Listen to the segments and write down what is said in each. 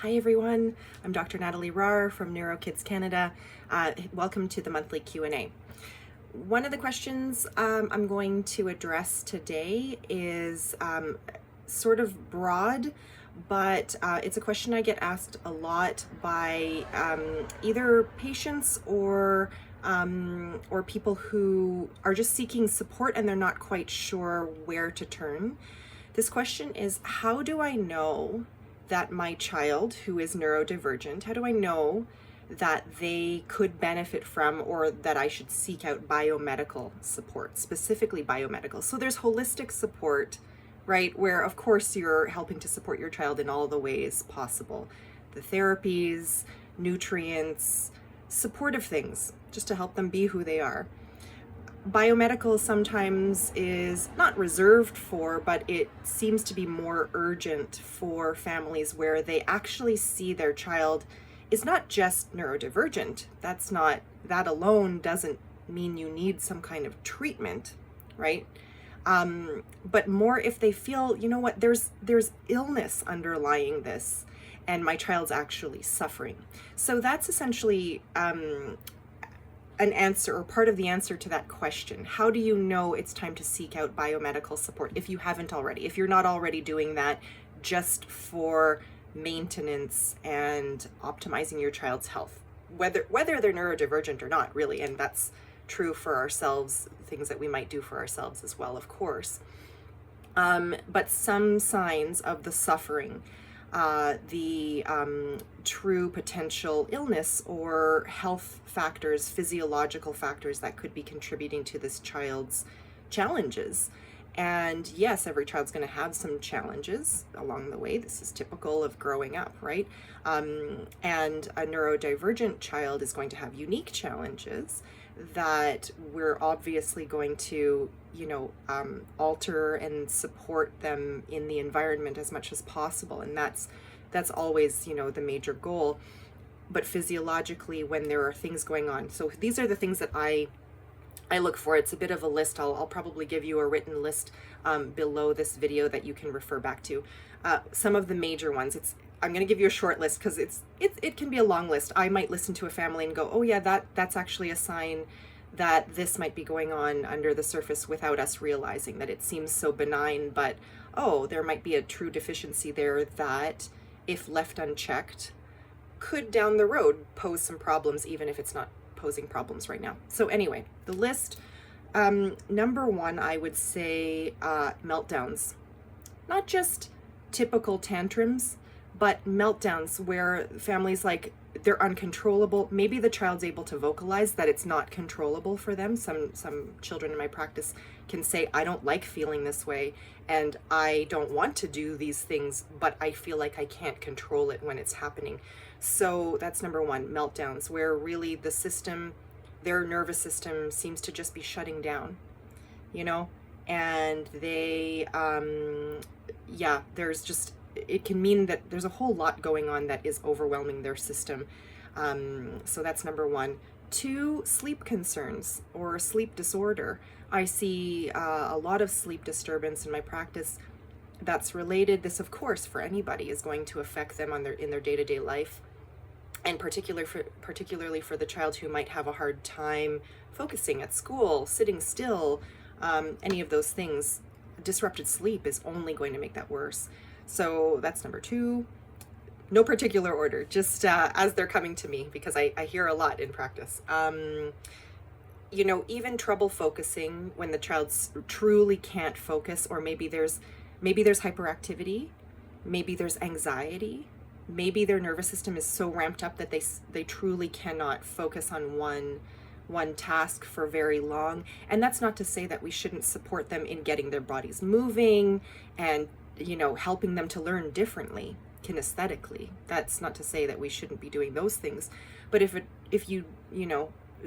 Hi everyone, I'm Dr. Natalie Rahr from NeuroKids Canada. Welcome to the monthly Q&A. One of the questions I'm going to address today is sort of broad, but it's a question I get asked a lot by either patients or people who are just seeking support and they're not quite sure where to turn. This question is, how do I know that my child who is neurodivergent, how do I know that they could benefit from or that I should seek out biomedical support, specifically biomedical? So there's holistic support, right, where of course you're helping to support your child in all the ways possible. The therapies, nutrients, supportive things, just to help them be who they are. Biomedical sometimes is not reserved for, but it seems to be more urgent for families where they actually see their child is not just neurodivergent. That alone doesn't mean you need some kind of treatment, right? But more if they feel, you know what, there's illness underlying this and my child's actually suffering. So that's essentially an answer or part of the answer to that question. How do you know it's time to seek out biomedical support if you haven't already, if you're not already doing that just for maintenance and optimizing your child's health, whether they're neurodivergent or not, really? And that's true for ourselves, things that we might do for ourselves as well, of course. But some signs of the suffering, the true potential illness or health factors, physiological factors that could be contributing to this child's challenges. And yes, every child's going to have some challenges along the way. This is typical of growing up, right? And a neurodivergent child is going to have unique challenges that we're obviously going to, alter and support them in the environment as much as possible. And that's always, the major goal. But physiologically, when there are things going on. So these are the things that I look for. It's a bit of a list. I'll probably give you a written list below this video that you can refer back to. Some of the major ones. I'm going to give you a short list because it can be a long list. I might listen to a family and go, oh yeah, that's actually a sign that this might be going on under the surface without us realizing that it seems so benign, but oh, there might be a true deficiency there that, if left unchecked, could down the road pose some problems, even if it's not posing problems right now. So anyway, the list, number one, I would say meltdowns. Not just typical tantrums, but meltdowns where families, like, they're uncontrollable. Maybe the child's able to vocalize that it's not controllable for them. Some children in my practice can say, I don't like feeling this way and I don't want to do these things, but I feel like I can't control it when it's happening. So that's number one, meltdowns, where really the system, their nervous system seems to just be shutting down, and they, there's just, it can mean that there's a whole lot going on that is overwhelming their system. So that's number one. Two, sleep concerns or sleep disorder. I see a lot of sleep disturbance in my practice that's related. This, of course, for anybody is going to affect them in their day-to-day life, and particularly for the child who might have a hard time focusing at school, sitting still, any of those things. Disrupted sleep is only going to make that worse. So that's number two. No particular order, just as they're coming to me, because I hear a lot in practice. Even trouble focusing when the child truly can't focus, or maybe there's hyperactivity, maybe there's anxiety, maybe their nervous system is so ramped up that they truly cannot focus on one task for very long. And that's not to say that we shouldn't support them in getting their bodies moving and helping them to learn differently kinesthetically. That's not to say that we shouldn't be doing those things. But if you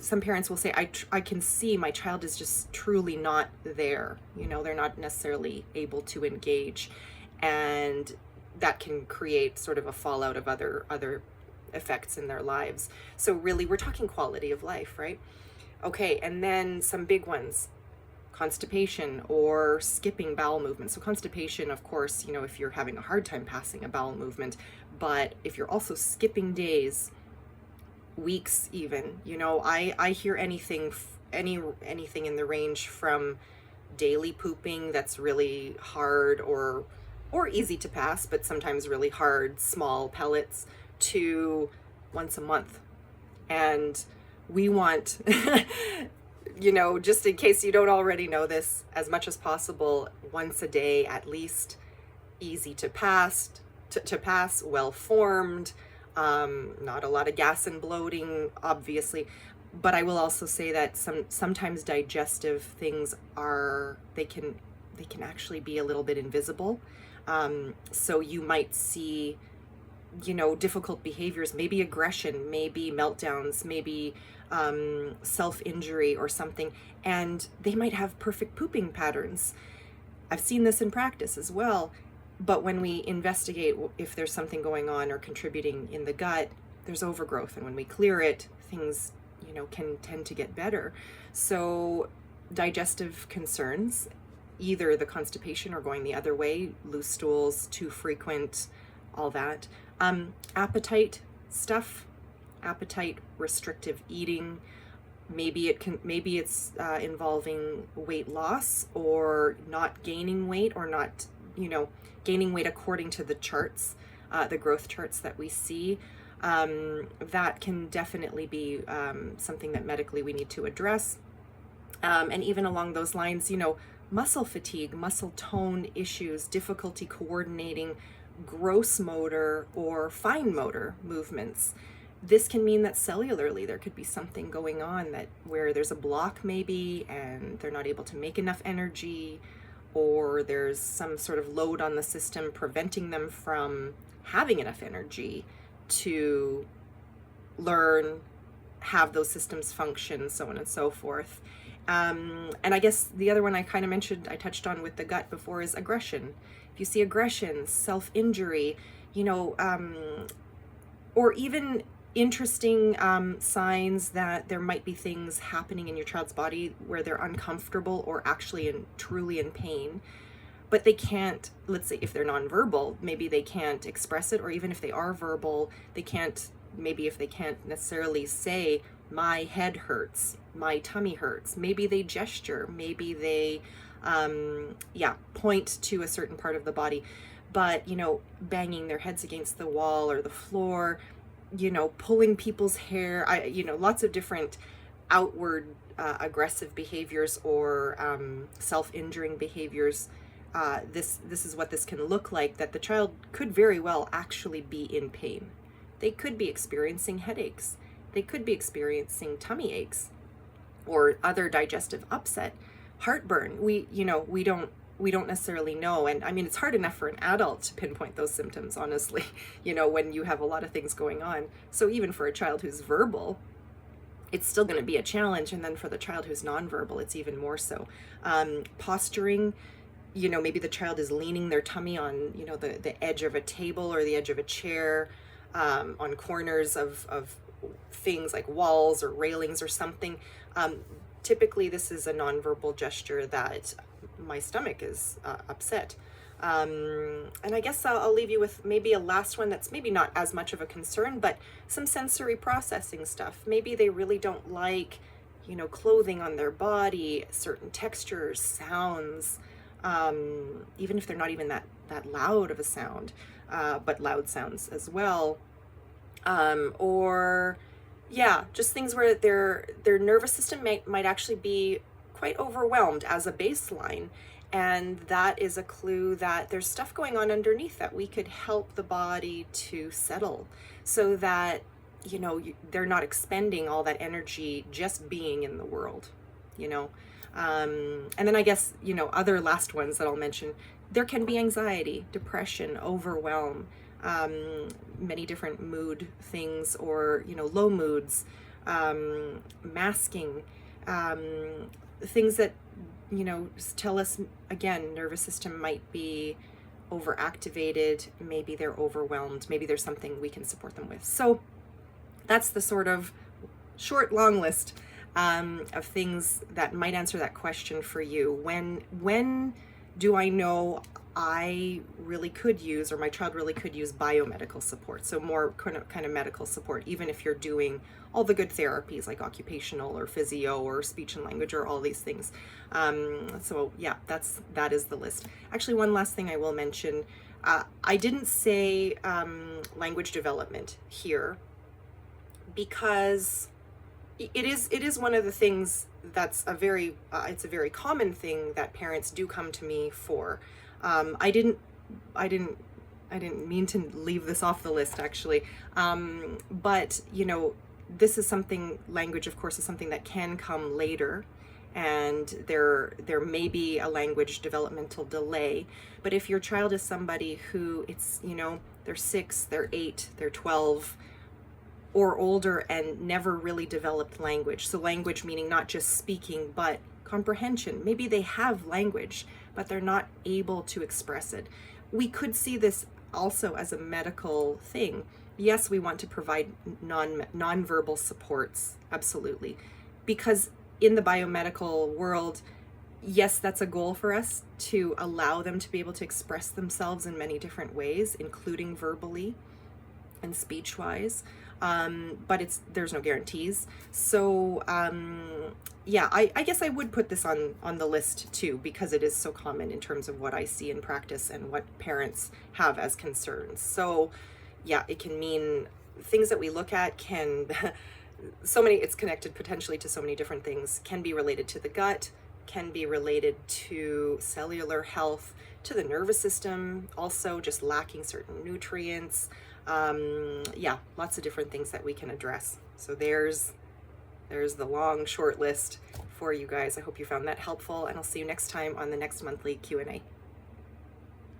some parents will say, I can see my child is just truly not there. They're not necessarily able to engage, and that can create sort of a fallout of other effects in their lives. So really, we're talking quality of life, right? Okay, and then some big ones. constipation or skipping bowel movement. So constipation, of course, if you're having a hard time passing a bowel movement, but if you're also skipping days, weeks even, I hear anything in the range from daily pooping that's really hard or easy to pass, but sometimes really hard, small pellets, to once a month. And we want, just in case you don't already know this, as much as possible, once a day at least, easy to pass, well formed, not a lot of gas and bloating, obviously. But I will also say that sometimes digestive things they can actually be a little bit invisible. So you might see, difficult behaviors, maybe aggression, maybe meltdowns, maybe self-injury or something, and they might have perfect pooping patterns. I've seen this in practice as well. But when we investigate if there's something going on or contributing in the gut, there's overgrowth. And when we clear it, things, can tend to get better. So digestive concerns, either the constipation or going the other way, loose stools, too frequent, all that. Appetite stuff, appetite restrictive eating. Maybe it's involving weight loss or not gaining weight, or not, gaining weight according to the charts, the growth charts that we see. That can definitely be something that medically we need to address. And even along those lines, muscle fatigue, muscle tone issues, difficulty coordinating gross motor or fine motor movements. This can mean that cellularly there could be something going on where there's a block maybe, and they're not able to make enough energy, or there's some sort of load on the system preventing them from having enough energy to learn, have those systems function, so on and so forth. And I guess the other one I kind of mentioned, I touched on with the gut before, is aggression. If you see aggression, self-injury, or even interesting signs that there might be things happening in your child's body where they're uncomfortable or actually truly in pain, but they can't, let's say if they're nonverbal, maybe they can't express it, or even if they are verbal, maybe if they can't necessarily say, my head hurts, my tummy hurts, maybe they gesture, maybe they point to a certain part of the body, but banging their heads against the wall or the floor, pulling people's hair, lots of different outward aggressive behaviors or self-injuring behaviors. This is what this can look like, that the child could very well actually be in pain. They could be experiencing headaches. They could be experiencing tummy aches or other digestive upset, heartburn. We don't necessarily know. And I mean, it's hard enough for an adult to pinpoint those symptoms, honestly, when you have a lot of things going on. So even for a child who's verbal, it's still going to be a challenge. And then for the child who's nonverbal, it's even more so. Posturing, maybe the child is leaning their tummy on, the edge of a table or the edge of a chair, on corners of things like walls or railings or something. Typically, this is a nonverbal gesture that my stomach is upset. And I guess I'll leave you with maybe a last one that's maybe not as much of a concern, but some sensory processing stuff. Maybe they really don't like, clothing on their body, certain textures, sounds, even if they're not even that loud of a sound, but loud sounds as well. Or just things where their nervous system might actually be quite overwhelmed as a baseline. And that is a clue that there's stuff going on underneath that we could help the body to settle, so that, they're not expending all that energy just being in the world, And then I guess, other last ones that I'll mention, there can be anxiety, depression, overwhelm, many different mood things, or, low moods, masking, things that, tell us, again, nervous system might be overactivated, maybe they're overwhelmed, maybe there's something we can support them with. So that's the sort of short, long list of things that might answer that question for you. When do I know I really could use, or my child really could use, biomedical support? So more kind of medical support, even if you're doing all the good therapies like occupational or physio or speech and language or all these things. So yeah, that is the list. Actually, one last thing I will mention. I didn't say language development here because it is one of the things that's it's a very common thing that parents do come to me for. I didn't mean to leave this off the list, actually, but this is something. Language, of course, is something that can come later, and there may be a language developmental delay. But if your child is somebody who they're 6, they're 8, they're 12 or older and never really developed language, so language meaning not just speaking but comprehension, maybe they have language but they're not able to express it, we could see this also as a medical thing. Yes, we want to provide non-verbal supports, absolutely, because in the biomedical world, yes, that's a goal for us, to allow them to be able to express themselves in many different ways, including verbally and speech wise, but there's no guarantees. So yeah, I guess I would put this on the list too, because it is so common in terms of what I see in practice and what parents have as concerns. So yeah, it can mean things that we look at can it's connected potentially to so many different things, can be related to the gut, can be related to cellular health, to the nervous system, also just lacking certain nutrients. Yeah, lots of different things that we can address. So there's the long, short list for you guys. I hope you found that helpful, and I'll see you next time on the next monthly Q&A.